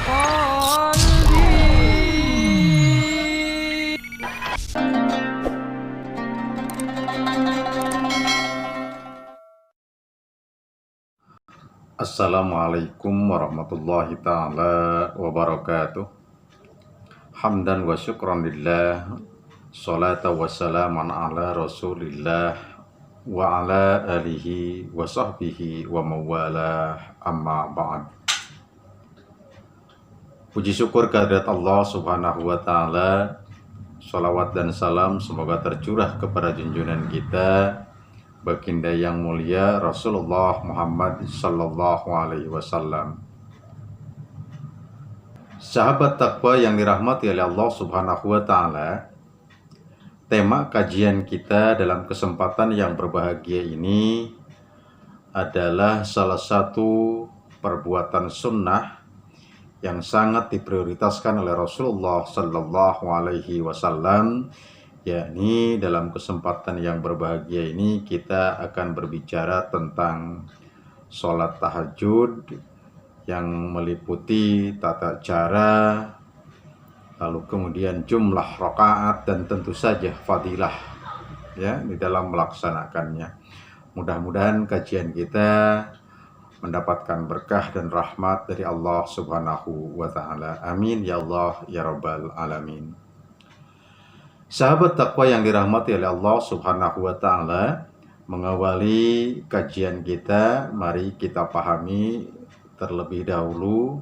قلبي. Assalamualaikum warahmatullahi ta'ala wabarakatuh. Hamdan wa syukran lillah, salata wa salaman ala rasulillah wa ala alihi wa sahbihi wa mawalah, amma ba'd. Puji syukur kehadirat Allah subhanahu wa ta'ala, salawat dan salam semoga tercurah kepada junjungan kita baginda yang mulia Rasulullah Muhammad sallallahu alaihi wasallam. Sahabat takwa yang dirahmati oleh Allah subhanahu wa ta'ala, tema kajian kita dalam kesempatan yang berbahagia ini adalah salah satu perbuatan sunnah yang sangat diprioritaskan oleh Rasulullah sallallahu alaihi wasallam, yakni dalam kesempatan yang berbahagia ini kita akan berbicara tentang sholat tahajud yang meliputi tata cara, lalu kemudian jumlah rakaat dan tentu saja fadilah ya di dalam melaksanakannya. Mudah-mudahan kajian kita mendapatkan berkah dan rahmat dari Allah subhanahu wa ta'ala. Amin ya Allah ya rabbal alamin. Sahabat takwa yang dirahmati oleh Allah subhanahu wa ta'ala, mengawali kajian kita, mari kita pahami terlebih dahulu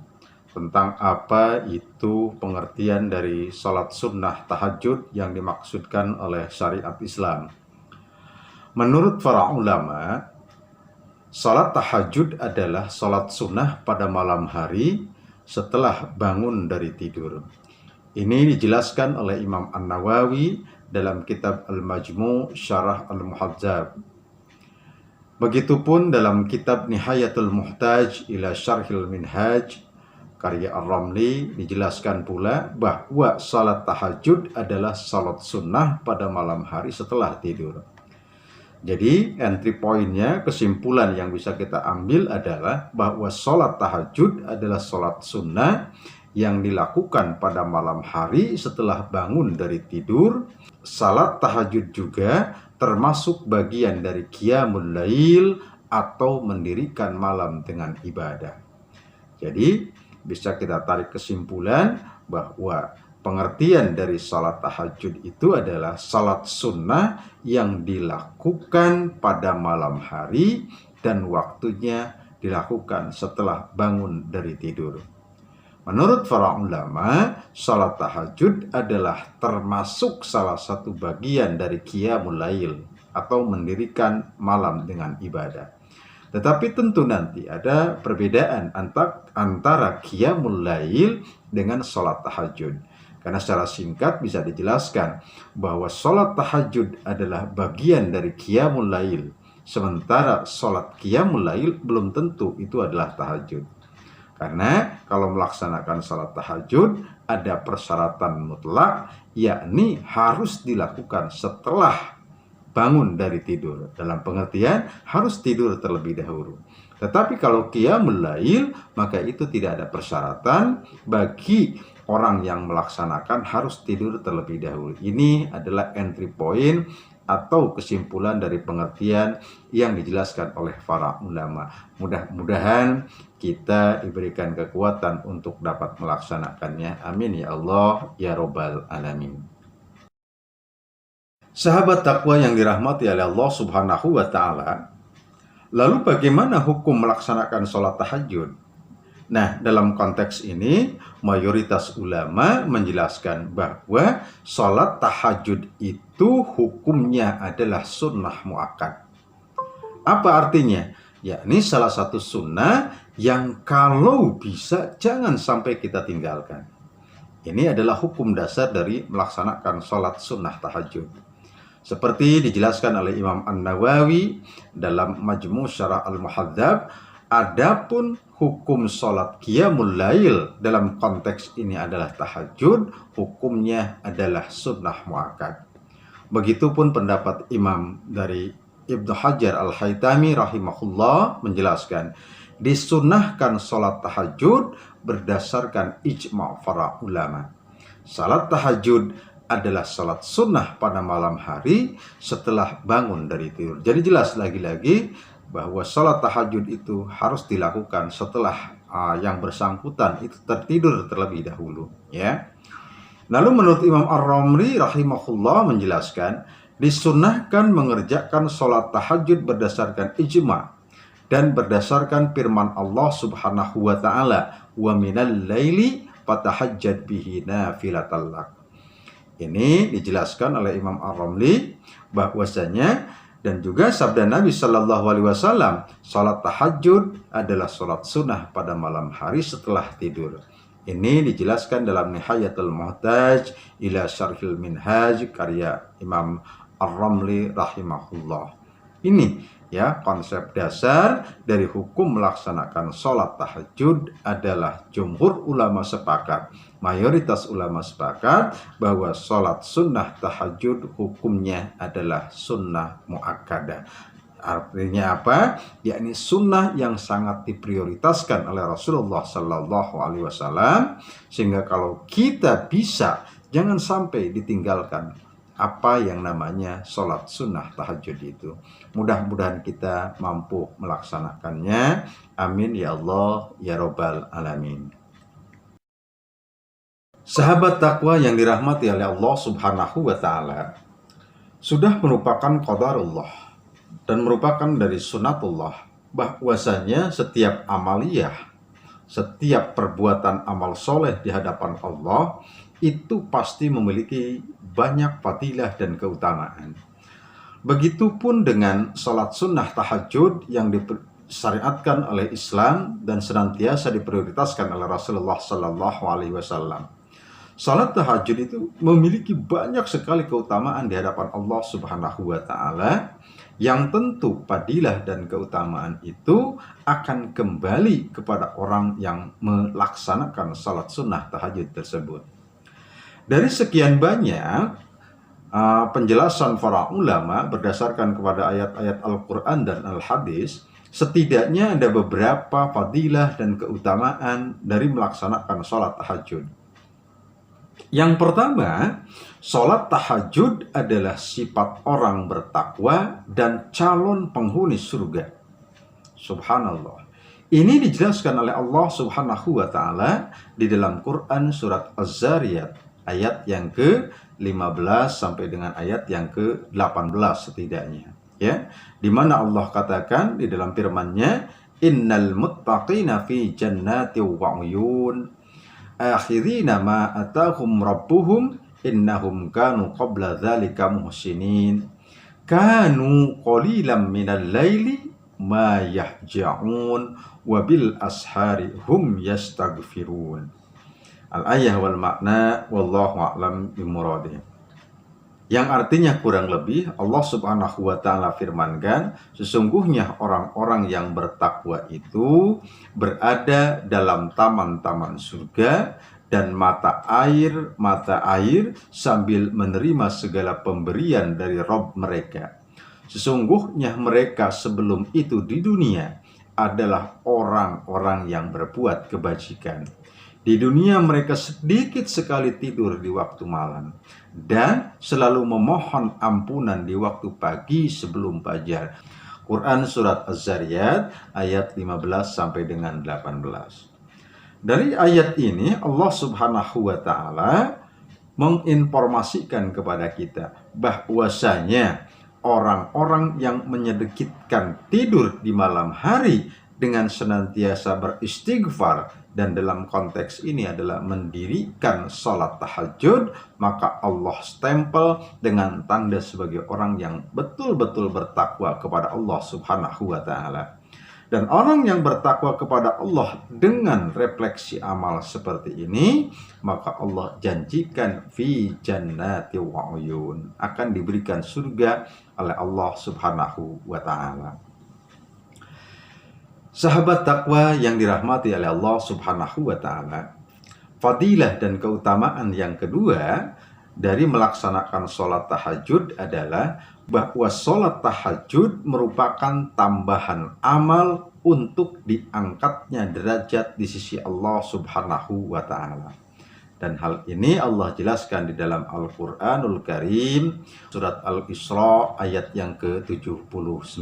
tentang apa itu pengertian dari sholat sunnah tahajud yang dimaksudkan oleh syariat Islam. Menurut para ulama, sholat tahajud adalah sholat sunnah pada malam hari setelah bangun dari tidur. Ini dijelaskan oleh Imam An-Nawawi dalam kitab Al-Majmu' Syarah Al-Muhadzab. Begitupun dalam kitab Nihayatul Muhtaj ila Syarhil Minhaj karya Ar-Ramli dijelaskan pula bahwa salat tahajud adalah salat sunnah pada malam hari setelah tidur. Jadi entry pointnya, kesimpulan yang bisa kita ambil adalah bahwa salat tahajud adalah salat sunnah yang dilakukan pada malam hari setelah bangun dari tidur. Salat tahajud juga termasuk bagian dari qiyamul lail atau mendirikan malam dengan ibadah. Jadi bisa kita tarik kesimpulan bahwa pengertian dari salat tahajud itu adalah salat sunnah yang dilakukan pada malam hari dan waktunya dilakukan setelah bangun dari tidur. Menurut para ulama, salat tahajud adalah termasuk salah satu bagian dari qiyamul lail atau mendirikan malam dengan ibadah. Tetapi tentu nanti ada perbedaan antara qiyamul lail dengan salat tahajud. Karena secara singkat bisa dijelaskan bahwa salat tahajud adalah bagian dari qiyamul lail, sementara salat qiyamul lail belum tentu itu adalah tahajud. Karena kalau melaksanakan salat tahajud ada persyaratan mutlak, yakni harus dilakukan setelah bangun dari tidur. Dalam pengertian harus tidur terlebih dahulu. Tetapi kalau qiyamul lail, maka itu tidak ada persyaratan bagi orang yang melaksanakan harus tidur terlebih dahulu. Ini adalah entry point atau kesimpulan dari pengertian yang dijelaskan oleh para ulama. Mudah-mudahan kita diberikan kekuatan untuk dapat melaksanakannya. Amin ya Allah ya rabbal alamin. Sahabat takwa yang dirahmati oleh Allah subhanahu wa ta'ala, lalu bagaimana hukum melaksanakan sholat tahajud? Nah, dalam konteks ini, mayoritas ulama menjelaskan bahwa sholat tahajud itu hukumnya adalah sunnah muakkad. Apa artinya? Yakni salah satu sunnah yang kalau bisa jangan sampai kita tinggalkan. Ini adalah hukum dasar dari melaksanakan sholat sunnah tahajud. Seperti dijelaskan oleh Imam An-Nawawi dalam Majmu' Syarah Al-Muhadzab, adapun hukum sholat qiyamul lail dalam konteks ini adalah tahajud, hukumnya adalah sunnah muakkad. Begitupun pendapat Imam dari Ibnu Hajar Al-Haytami rahimahullah menjelaskan, Disunahkan sholat tahajud berdasarkan ijma' para ulama. Salat tahajud adalah salat sunnah pada malam hari setelah bangun dari tidur. Jadi jelas lagi-lagi bahwa salat tahajud itu harus dilakukan setelah yang bersangkutan itu tertidur terlebih dahulu, ya. Lalu menurut Imam Ar-Ramli rahimahullah menjelaskan, disunnahkan mengerjakan salat tahajud berdasarkan ijma' dan berdasarkan firman Allah Subhanahu wa taala, "Wa minal laili fatahajjad bihi nafilatan lak." Ini dijelaskan oleh Imam Ar-Ramli bahwasanya dan juga sabda Nabi Shallallahu alaihi wasallam, salat tahajud adalah salat sunnah pada malam hari setelah tidur. Ini dijelaskan dalam Nihayatul Muhtaj ila Syarhil Minhaj karya Imam Ar-Ramli rahimahullah. Ini ya konsep dasar dari hukum melaksanakan sholat tahajud adalah jumhur ulama sepakat, mayoritas ulama sepakat bahwa sholat sunnah tahajud hukumnya adalah sunnah muakkadah. Artinya apa? Yakni sunnah yang sangat diprioritaskan oleh Rasulullah Sallallahu Alaihi Wasallam, sehingga kalau kita bisa jangan sampai ditinggalkan apa yang namanya sholat sunnah tahajud itu. Mudah-mudahan kita mampu melaksanakannya. Amin ya Allah ya Rabbal Alamin. Sahabat takwa yang dirahmati oleh Allah Subhanahu wa Ta'ala, sudah merupakan qadarullah dan merupakan dari sunatullah bahwasanya setiap amaliyah, setiap perbuatan amal soleh di hadapan Allah itu pasti memiliki banyak fadilah dan keutamaan. Begitupun dengan salat sunnah tahajud yang disyariatkan oleh Islam dan senantiasa diprioritaskan oleh Rasulullah Sallallahu Alaihi Wasallam. Salat tahajud itu memiliki banyak sekali keutamaan di hadapan Allah Subhanahu wa Ta'ala, yang tentu fadilah dan keutamaan itu akan kembali kepada orang yang melaksanakan salat sunnah tahajud tersebut. Dari sekian banyak penjelasan para ulama berdasarkan kepada ayat-ayat Al-Quran dan Al-Hadis, setidaknya ada beberapa fadilah dan keutamaan dari melaksanakan salat tahajud. Yang pertama, salat tahajud adalah sifat orang bertakwa dan calon penghuni surga. Subhanallah. Ini dijelaskan oleh Allah Subhanahu wa Ta'ala di dalam Quran surat Az-Zariyat ayat yang ke-15 sampai dengan ayat yang ke-18 setidaknya, ya. Di mana Allah katakan di dalam firman-Nya, "Innal muttaqina fi jannati wa 'uyun akhirina ma atahum rabbuhum innahum kanu qabla dzalika muhsinin kanu qalilan minal laili ma yahja'un wa bil ashari hum yastaghfirun." Al-ayah wal makna wallahu a'lam bimuradih. Yang artinya kurang lebih Allah Subhanahu wa Ta'ala firmankan, sesungguhnya orang-orang yang bertakwa itu berada dalam taman-taman surga dan mata air sambil menerima segala pemberian dari Rabb mereka. Sesungguhnya mereka sebelum itu di dunia adalah orang-orang yang berbuat kebajikan. Di dunia mereka sedikit sekali tidur di waktu malam dan selalu memohon ampunan di waktu pagi sebelum fajar. Quran surat Az-Zariyat ayat 15 sampai dengan 18. Dari ayat ini Allah Subhanahu wa Ta'ala menginformasikan kepada kita bahwasanya orang-orang yang menyedikitkan tidur di malam hari dengan senantiasa beristighfar, dan dalam konteks ini adalah mendirikan sholat tahajud, maka Allah stempel dengan tanda sebagai orang yang betul-betul bertakwa kepada Allah Subhanahu wa Ta'ala. Dan orang yang bertakwa kepada Allah dengan refleksi amal seperti ini, maka Allah janjikan fi jannati wa 'uyun, akan diberikan surga oleh Allah Subhanahu wa Ta'ala. Sahabat takwa yang dirahmati oleh Allah Subhanahu wa Ta'ala, fadilah dan keutamaan yang kedua dari melaksanakan sholat tahajud adalah bahwa sholat tahajud merupakan tambahan amal untuk diangkatnya derajat di sisi Allah Subhanahu wa Ta'ala. Dan hal ini Allah jelaskan di dalam Al-Quranul Karim, surat Al-Isra ayat yang ke-79.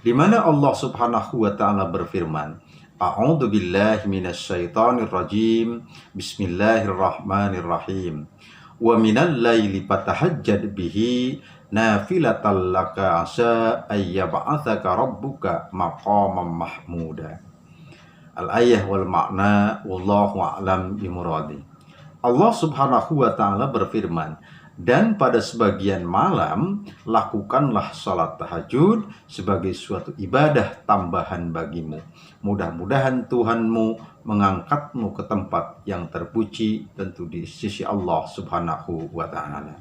Di mana Allah Subhanahu wa Ta'ala berfirman, A'udzu billahi minasyaitonir rajim. Bismillahirrahmanirrahim. Wa minal laili fatahajjad bihi nafilatan laka asa ayyab'atsaka rabbuka maqaman mahmuda. Al-ayah wal makna wallahu a'lam bimuradi. Allah Subhanahu wa Ta'ala berfirman, dan pada sebagian malam lakukanlah salat tahajud sebagai suatu ibadah tambahan bagimu. Mudah-mudahan Tuhanmu mengangkatmu ke tempat yang terpuji, tentu di sisi Allah Subhanahu wa Ta'ala.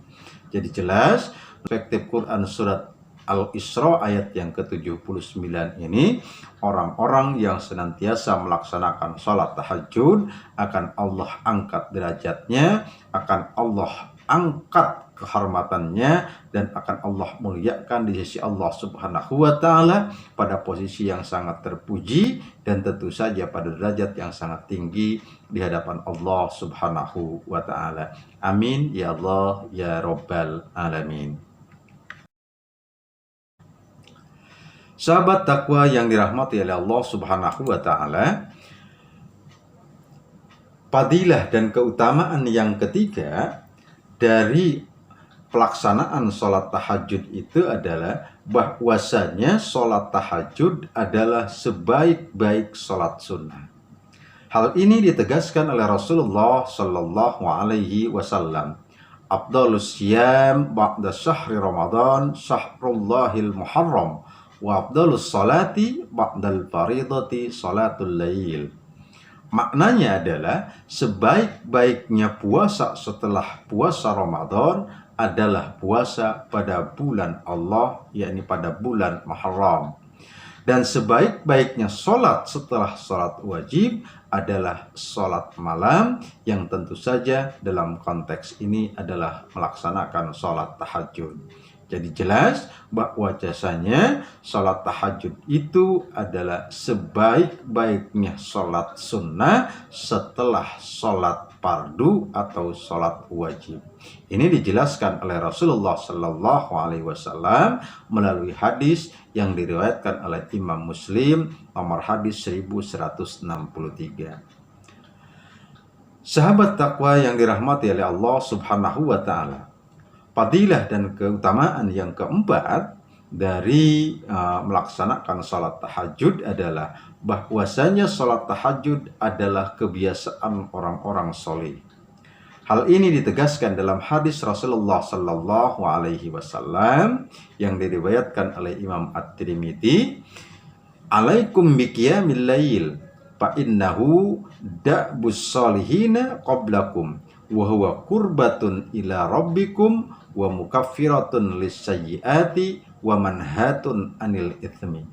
Jadi jelas perspektif Quran surat Al-Isra ayat yang ke-79 ini, orang-orang yang senantiasa melaksanakan salat tahajud akan Allah angkat derajatnya, akan Allah angkat kehormatannya, dan akan Allah muliakan di sisi Allah Subhanahu wa Ta'ala pada posisi yang sangat terpuji, dan tentu saja pada derajat yang sangat tinggi di hadapan Allah Subhanahu wa Ta'ala. Amin ya Allah ya Rabbal Alamin. Sahabat takwa yang dirahmati oleh Allah Subhanahu wa Ta'ala, fadilah dan keutamaan yang ketiga dari pelaksanaan sholat tahajud itu adalah bahwasanya sholat tahajud adalah sebaik-baik sholat sunnah. Hal ini ditegaskan oleh Rasulullah Sallallahu Alaihi Wasallam. Afdalus siyam ba'da syahri Ramadan syahrullahil muharram, wa afdalus salati ba'dal faridati salatul lail. Maknanya adalah sebaik-baiknya puasa setelah puasa Ramadan adalah puasa pada bulan Allah, yakni pada bulan Muharram. Dan sebaik-baiknya sholat setelah sholat wajib adalah sholat malam, yang tentu saja dalam konteks ini adalah melaksanakan sholat tahajud. Jadi jelas bahwa jasanya sholat tahajud itu adalah sebaik-baiknya sholat sunnah setelah sholat fardu atau sholat wajib. Ini dijelaskan oleh Rasulullah Sallallahu Alaihi Wasallam melalui hadis yang diriwayatkan oleh Imam Muslim nomor hadis 1163. Sahabat takwa yang dirahmati oleh Allah Subhanahu wa Ta'ala, fadilah dan keutamaan yang keempat dari melaksanakan sholat tahajud adalah bahwasanya sholat tahajud adalah kebiasaan orang-orang soleh. Hal ini ditegaskan dalam hadis Rasulullah Sallallahu Alaihi Wasallam yang diriwayatkan oleh Imam At-Tirmidzi, alaikum biqiyamil lail fa innahu da'bus solihina qablakum wa huwa qurbatun ila rabbikum wa mukaffiratun lisayyiati wa manhatun anil itsmi.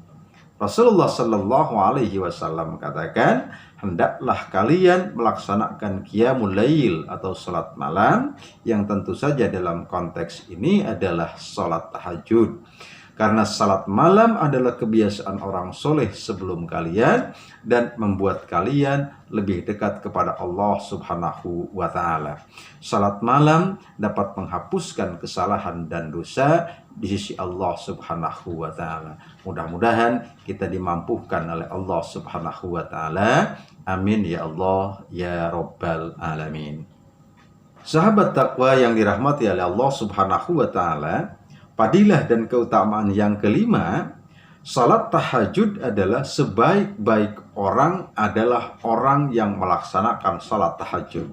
Rasulullah Sallallahu Alaihi Wasallam katakan, hendaklah kalian melaksanakan qiyamul lail atau salat malam, yang tentu saja dalam konteks ini adalah salat tahajud. Karena salat malam adalah kebiasaan orang soleh sebelum kalian dan membuat kalian lebih dekat kepada Allah Subhanahu wa Ta'ala. Salat malam dapat menghapuskan kesalahan dan dosa di sisi Allah Subhanahu wa Ta'ala. Mudah-mudahan kita dimampukan oleh Allah Subhanahu wa Ta'ala. Amin ya Allah ya Rabbal Alamin. Sahabat takwa yang dirahmati oleh Allah Subhanahu wa Ta'ala, fadilah dan keutamaan yang kelima, salat tahajud adalah sebaik-baik orang adalah orang yang melaksanakan salat tahajud.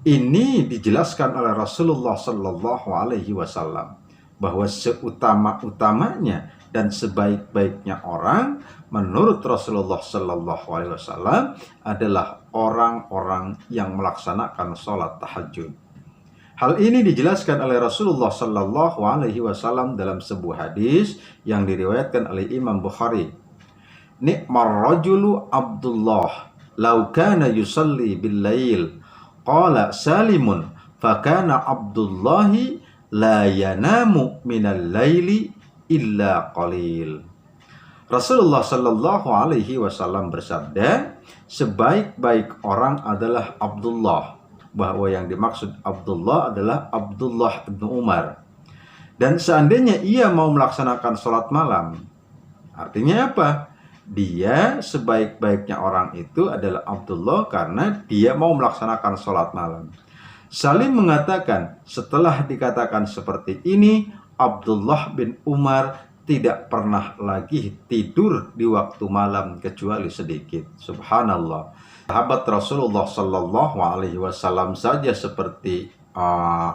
Ini dijelaskan oleh Rasulullah Sallallahu Alaihi Wasallam bahwa seutama-utamanya dan sebaik-baiknya orang menurut Rasulullah Sallallahu Alaihi Wasallam adalah orang-orang yang melaksanakan salat tahajud. Hal ini dijelaskan oleh Rasulullah Sallallahu Alaihi Wasallam dalam sebuah hadis yang diriwayatkan oleh Imam Bukhari. Ni'mar rajulu Abdullah law kana yusalli bil lail qala Salimun fakana Abdullahi la yanamu minal laili illa qalil. Rasulullah Shallallahu Alaihi Wasallam bersabda, sebaik-baik orang adalah Abdullah, bahwa yang dimaksud Abdullah adalah Abdullah bin Umar. Dan seandainya ia mau melaksanakan sholat malam, artinya apa? Dia sebaik-baiknya orang itu adalah Abdullah karena dia mau melaksanakan sholat malam. Salim mengatakan, setelah dikatakan seperti ini, Abdullah bin Umar tidak pernah lagi tidur di waktu malam kecuali sedikit. Subhanallah. Sahabat Rasulullah Sallallahu Alaihi Wasallam saja seperti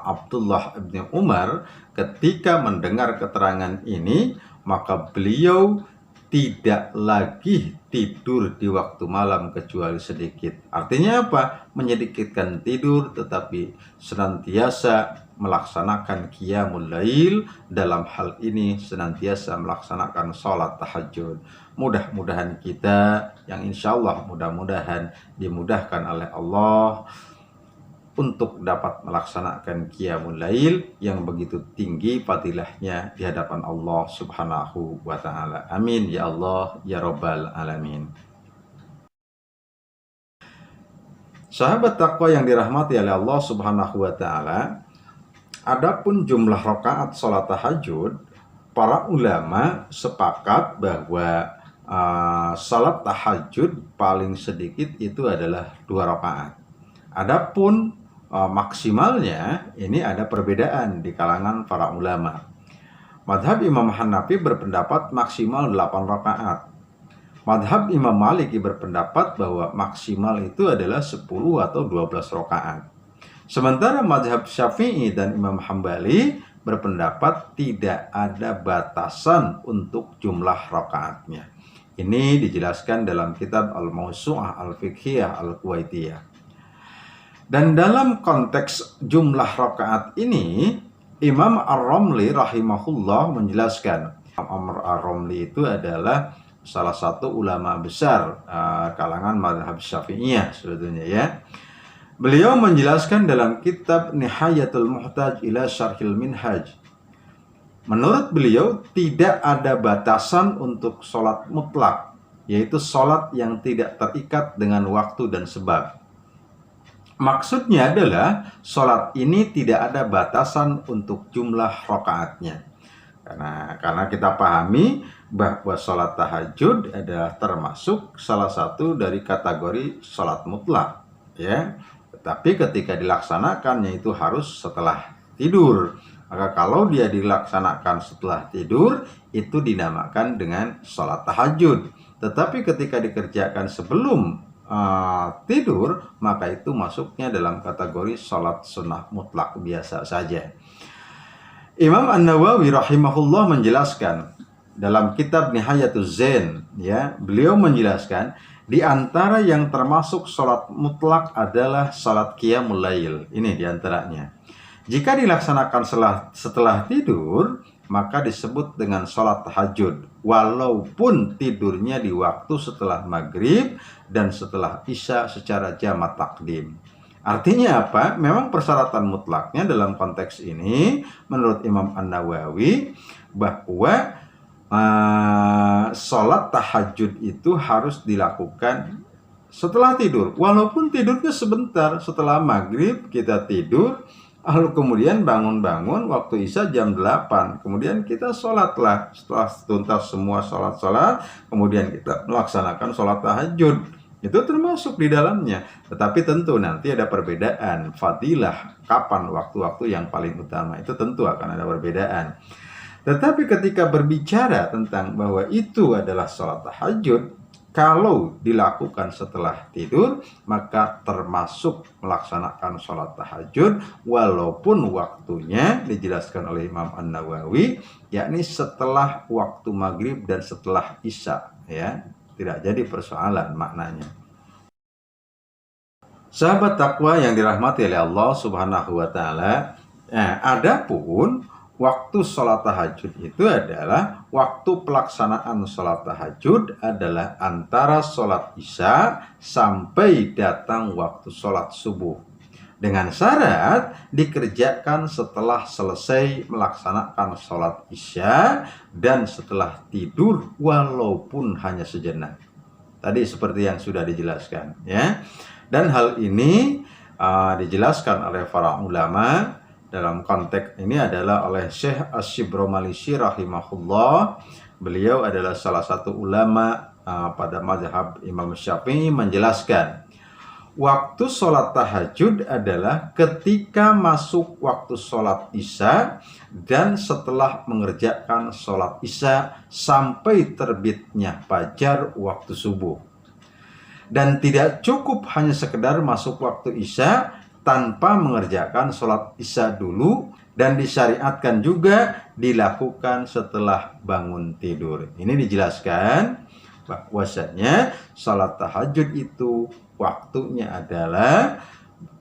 Abdullah bin Umar, ketika mendengar keterangan ini, maka beliau tidak lagi tidur di waktu malam kecuali sedikit. Artinya apa? Menyedikitkan tidur, tetapi senantiasa melaksanakan qiyamul lail. Dalam hal ini senantiasa melaksanakan sholat tahajud. Mudah-mudahan kita yang insya Allah mudah-mudahan dimudahkan oleh Allah untuk dapat melaksanakan qiyamul lail yang begitu tinggi fadilahnya di hadapan Allah Subhanahu wa taala. Amin ya Allah ya rabbal alamin. Sahabat takwa yang dirahmati oleh Allah Subhanahu wa taala, adapun jumlah rakaat salat tahajud, para ulama sepakat bahwa salat tahajud paling sedikit itu adalah 2 rakaat. Adapun maksimalnya ini ada perbedaan di kalangan para ulama. Madhab Imam Hanafi berpendapat maksimal 8 rakaat. Madhab Imam Maliki berpendapat bahwa maksimal itu adalah 10 atau 12 rakaat. Sementara madhab Syafi'i dan Imam Hambali berpendapat tidak ada batasan untuk jumlah rakaatnya. Ini dijelaskan dalam kitab Al-Mawsu'ah Al-Fiqhiyah Al-Kuwaitiyah. Dan dalam konteks jumlah rakaat ini, Imam Ar-Ramli rahimahullah menjelaskan. Imam Ar-Ramli itu adalah salah satu ulama besar kalangan mazhab Syafi'iyah sebetulnya ya. Beliau menjelaskan dalam kitab Nihayatul Muhtaj ila Syarhil Minhaj. Menurut beliau tidak ada batasan untuk sholat mutlak, yaitu sholat yang tidak terikat dengan waktu dan sebab. Maksudnya adalah sholat ini tidak ada batasan untuk jumlah rakaatnya. Karena kita pahami bahwa sholat tahajud adalah termasuk salah satu dari kategori sholat mutlak, ya. Tetapi ketika dilaksanakannya itu harus setelah tidur. Maka kalau dia dilaksanakan setelah tidur, itu dinamakan dengan sholat tahajud. Tetapi ketika dikerjakan sebelum tidur, maka itu masuknya dalam kategori sholat sunnah mutlak biasa saja. Imam An-Nawawi rahimahullah menjelaskan dalam kitab Nihayatuz Zain, ya, beliau menjelaskan di antara yang termasuk sholat mutlak adalah sholat qiyamul lail. Ini diantaranya. Jika dilaksanakan setelah tidur, maka disebut dengan sholat tahajud, walaupun tidurnya di waktu setelah maghrib dan setelah isya secara jamak takdim. Artinya apa? Memang persyaratan mutlaknya dalam konteks ini menurut Imam An-Nawawi bahwa sholat tahajud itu harus dilakukan setelah tidur, walaupun tidurnya sebentar. Setelah maghrib kita tidur, lalu kemudian bangun-bangun waktu isya jam 8. Kemudian kita sholatlah. Setelah tuntas semua sholat-sholat, kemudian kita melaksanakan sholat tahajud. Itu termasuk di dalamnya. Tetapi tentu nanti ada perbedaan. Fadilah, kapan waktu-waktu yang paling utama. Itu tentu akan ada perbedaan. Tetapi ketika berbicara tentang bahwa itu adalah sholat tahajud, kalau dilakukan setelah tidur, maka termasuk melaksanakan sholat tahajud, walaupun waktunya dijelaskan oleh Imam An-Nawawi, yakni setelah waktu maghrib dan setelah isya, ya, tidak jadi persoalan maknanya. Sahabat takwa yang dirahmati oleh Allah Subhanahu wa taala, adapun waktu sholat tahajud itu adalah waktu pelaksanaan sholat tahajud adalah antara sholat isya sampai datang waktu sholat subuh. dengan syarat dikerjakan setelah selesai melaksanakan sholat isya dan setelah tidur walaupun hanya sejenak. Tadi seperti yang sudah dijelaskan, ya. Dan hal ini dijelaskan oleh para ulama. Dalam konteks ini adalah oleh Syekh Asy-Syibromalisi rahimahullah. Beliau adalah salah satu ulama pada mazhab Imam Syafi'i, menjelaskan waktu sholat tahajud adalah ketika masuk waktu sholat isya dan setelah mengerjakan sholat isya sampai terbitnya fajar waktu subuh. Dan tidak cukup hanya sekedar masuk waktu isya tanpa mengerjakan sholat isya dulu, dan disyariatkan juga dilakukan setelah bangun tidur. Ini dijelaskan bahwasanya sholat tahajud itu waktunya adalah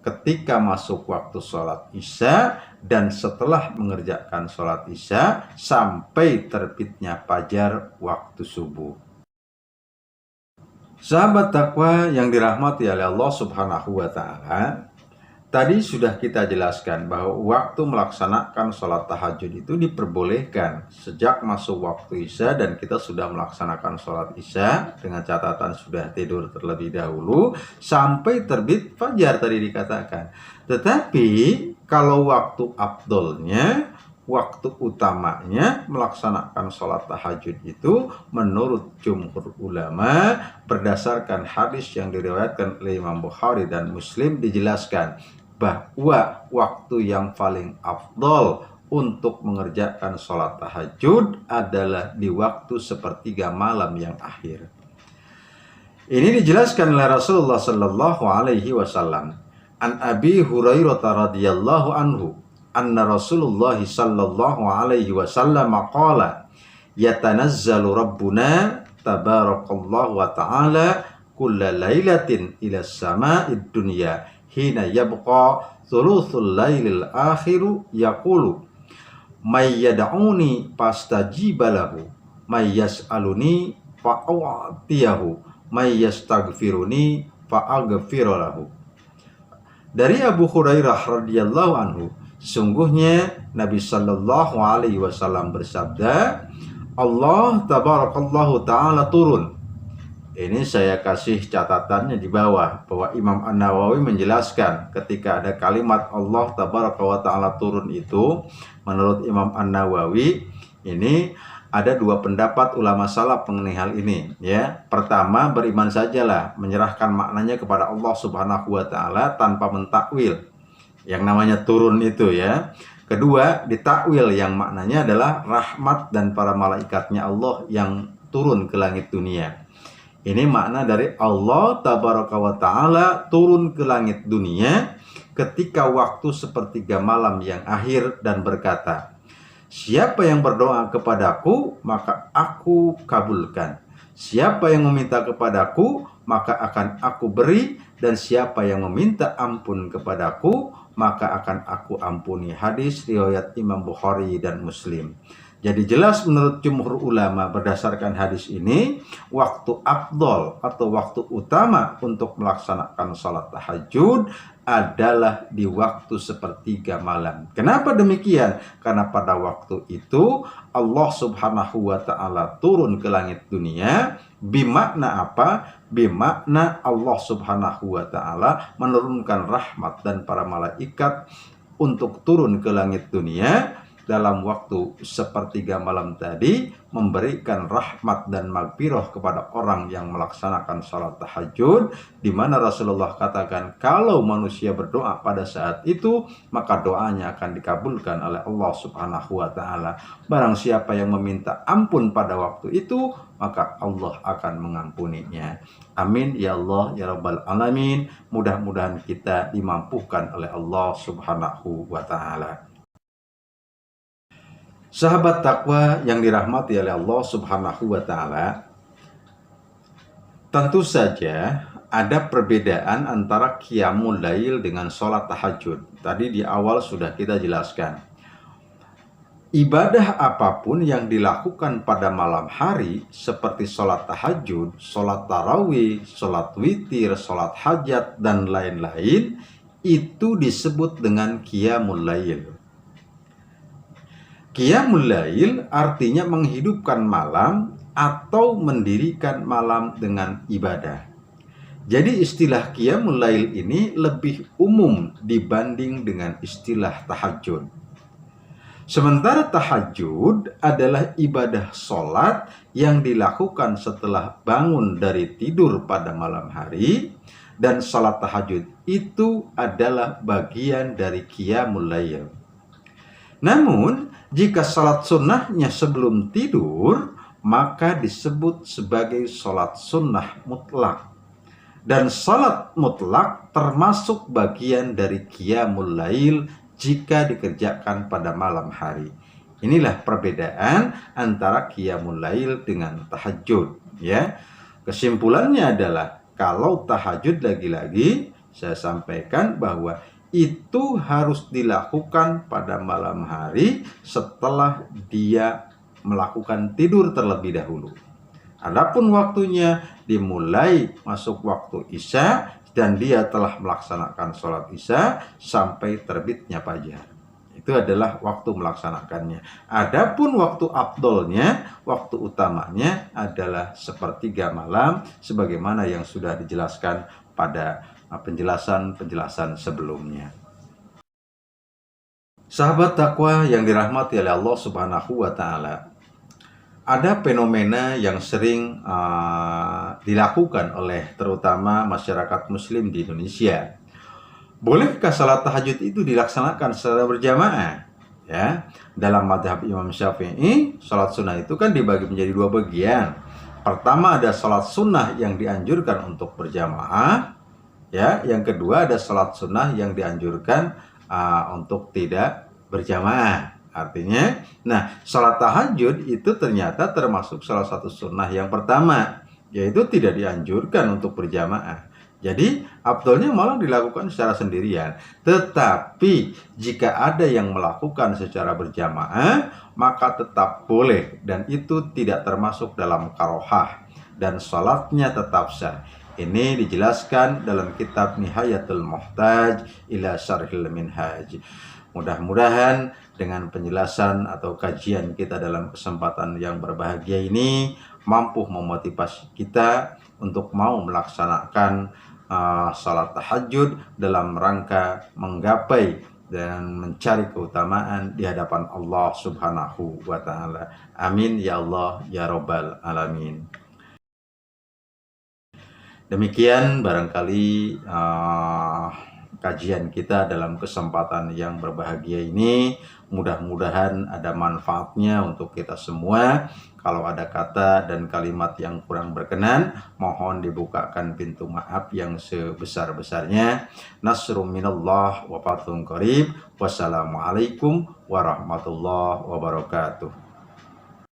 ketika masuk waktu sholat isya dan setelah mengerjakan sholat isya sampai terbitnya fajar waktu subuh. Sahabat takwa yang dirahmati oleh Allah Subhanahu wa Ta'ala, tadi sudah kita jelaskan bahwa waktu melaksanakan sholat tahajud itu diperbolehkan sejak masuk waktu isya dan kita sudah melaksanakan sholat isya dengan catatan sudah tidur terlebih dahulu sampai terbit fajar tadi dikatakan. Tetapi kalau waktu afdolnya, waktu utamanya melaksanakan sholat tahajud itu menurut jumhur ulama berdasarkan hadis yang diriwayatkan oleh Imam Bukhari dan Muslim, dijelaskan bahwa waktu yang paling afdol untuk mengerjakan sholat tahajud adalah di waktu sepertiga malam yang akhir. Ini dijelaskan oleh Rasulullah Sallallahu Alaihi Wasallam. An Abi Hurairah radhiyallahu anhu, anna Rasulullah Sallallahu Alaihi Wasallam qala, yatanazzalu Rabbuna tabarakallahu wa ta'ala kulla lailatin ila sama'id dunya hina yabqa thuluthul lailil akhiru yaqulu may yad'uni fastajiba lahu may yas'aluni fa'u'tiyahu may yastaghfiruni fa'aghfir lahu. Dari Abu Hurairah radhiyallahu anhu, sesungguhnya Nabi Sallallahu Alaihi Wasallam bersabda, Allah tabarakallahu ta'ala turun. Ini saya kasih catatannya di bawah bahwa Imam An-Nawawi menjelaskan ketika ada kalimat Allah tabaraka wa ta'ala turun itu, menurut Imam An-Nawawi ini ada dua pendapat ulama salaf mengenai hal ini, ya. Pertama, beriman sajalah, menyerahkan maknanya kepada Allah Subhanahu wa ta'ala tanpa mentakwil yang namanya turun itu, ya. Kedua, ditakwil yang maknanya adalah rahmat dan para malaikatnya Allah yang turun ke langit dunia. Ini makna dari Allah tabaraka wa ta'ala turun ke langit dunia ketika waktu sepertiga malam yang akhir dan berkata, siapa yang berdoa kepadaku maka aku kabulkan, siapa yang meminta kepadaku maka akan aku beri, dan siapa yang meminta ampun kepadaku maka akan aku ampuni. Hadis riwayat Imam Bukhari dan Muslim. Jadi jelas menurut jumhur ulama berdasarkan hadis ini, waktu afdol atau waktu utama untuk melaksanakan sholat tahajud adalah di waktu sepertiga malam. Kenapa demikian? Karena pada waktu itu Allah Subhanahu wa ta'ala turun ke langit dunia. Bimakna apa? Bimakna Allah Subhanahu wa ta'ala menurunkan rahmat dan para malaikat untuk turun ke langit dunia dalam waktu sepertiga malam tadi, memberikan rahmat dan magfirah kepada orang yang melaksanakan salat tahajud, di mana Rasulullah katakan kalau manusia berdoa pada saat itu maka doanya akan dikabulkan oleh Allah Subhanahu wa ta'ala. Barang siapa yang meminta ampun pada waktu itu maka Allah akan mengampuninya. Amin ya Allah ya Rabbal Alamin. Mudah-mudahan kita dimampukan oleh Allah Subhanahu wa ta'ala. Sahabat takwa yang dirahmati oleh Allah Subhanahu wa ta'ala, tentu saja ada perbedaan antara qiyamul lail dengan sholat tahajud. Tadi di awal sudah kita jelaskan. Ibadah apapun yang dilakukan pada malam hari seperti sholat tahajud, sholat tarawih, sholat witir, sholat hajat, dan lain-lain, itu disebut dengan qiyamul lail. Qiyamul lail artinya menghidupkan malam atau mendirikan malam dengan ibadah. Jadi istilah qiyamul lail ini lebih umum dibanding dengan istilah tahajud. Sementara tahajud adalah ibadah sholat yang dilakukan setelah bangun dari tidur pada malam hari, dan sholat tahajud itu adalah bagian dari qiyamul lail. Namun, jika sholat sunnahnya sebelum tidur, maka disebut sebagai sholat sunnah mutlak. Dan sholat mutlak termasuk bagian dari qiyamul lail jika dikerjakan pada malam hari. Inilah perbedaan antara qiyamul lail dengan tahajud, ya. Kesimpulannya adalah kalau tahajud, lagi-lagi saya sampaikan bahwa itu harus dilakukan pada malam hari setelah dia melakukan tidur terlebih dahulu. Adapun waktunya dimulai masuk waktu Isya dan dia telah melaksanakan sholat Isya sampai terbitnya fajar. Itu adalah waktu melaksanakannya. Adapun waktu afdolnya, waktu utamanya adalah sepertiga malam sebagaimana yang sudah dijelaskan pada penjelasan-penjelasan sebelumnya. Sahabat takwa yang dirahmati oleh Allah Subhanahu wa taala, ada fenomena yang sering dilakukan oleh terutama masyarakat muslim di Indonesia. Bolehkah salat tahajud itu dilaksanakan secara berjamaah? Ya, dalam mazhab Imam Syafi'i, salat sunnah itu kan dibagi menjadi dua bagian. Pertama ada salat sunnah yang dianjurkan untuk berjamaah, ya. Yang kedua ada salat sunnah yang dianjurkan untuk tidak berjamaah. Artinya, sholat tahajud itu ternyata termasuk salah satu sunnah yang pertama, yaitu tidak dianjurkan untuk berjamaah. Jadi, afdolnya malah dilakukan secara sendirian. Tetapi, jika ada yang melakukan secara berjamaah, maka tetap boleh, dan itu tidak termasuk dalam karohah, dan sholatnya tetap sah. Ini dijelaskan dalam kitab Nihayatul Muhtaj ila Syarhil Minhaj. Mudah-mudahan dengan penjelasan atau kajian kita dalam kesempatan yang berbahagia ini mampu memotivasi kita untuk mau melaksanakan salat tahajud dalam rangka menggapai dan mencari keutamaan di hadapan Allah Subhanahu wa taala. Amin ya Allah ya Rabbal alamin. Demikian barangkali kajian kita dalam kesempatan yang berbahagia ini. Mudah-mudahan ada manfaatnya untuk kita semua. Kalau ada kata dan kalimat yang kurang berkenan, mohon dibukakan pintu maaf yang sebesar-besarnya. Nasrum minallah wa fathun qarib. Wassalamualaikum warahmatullahi wabarakatuh.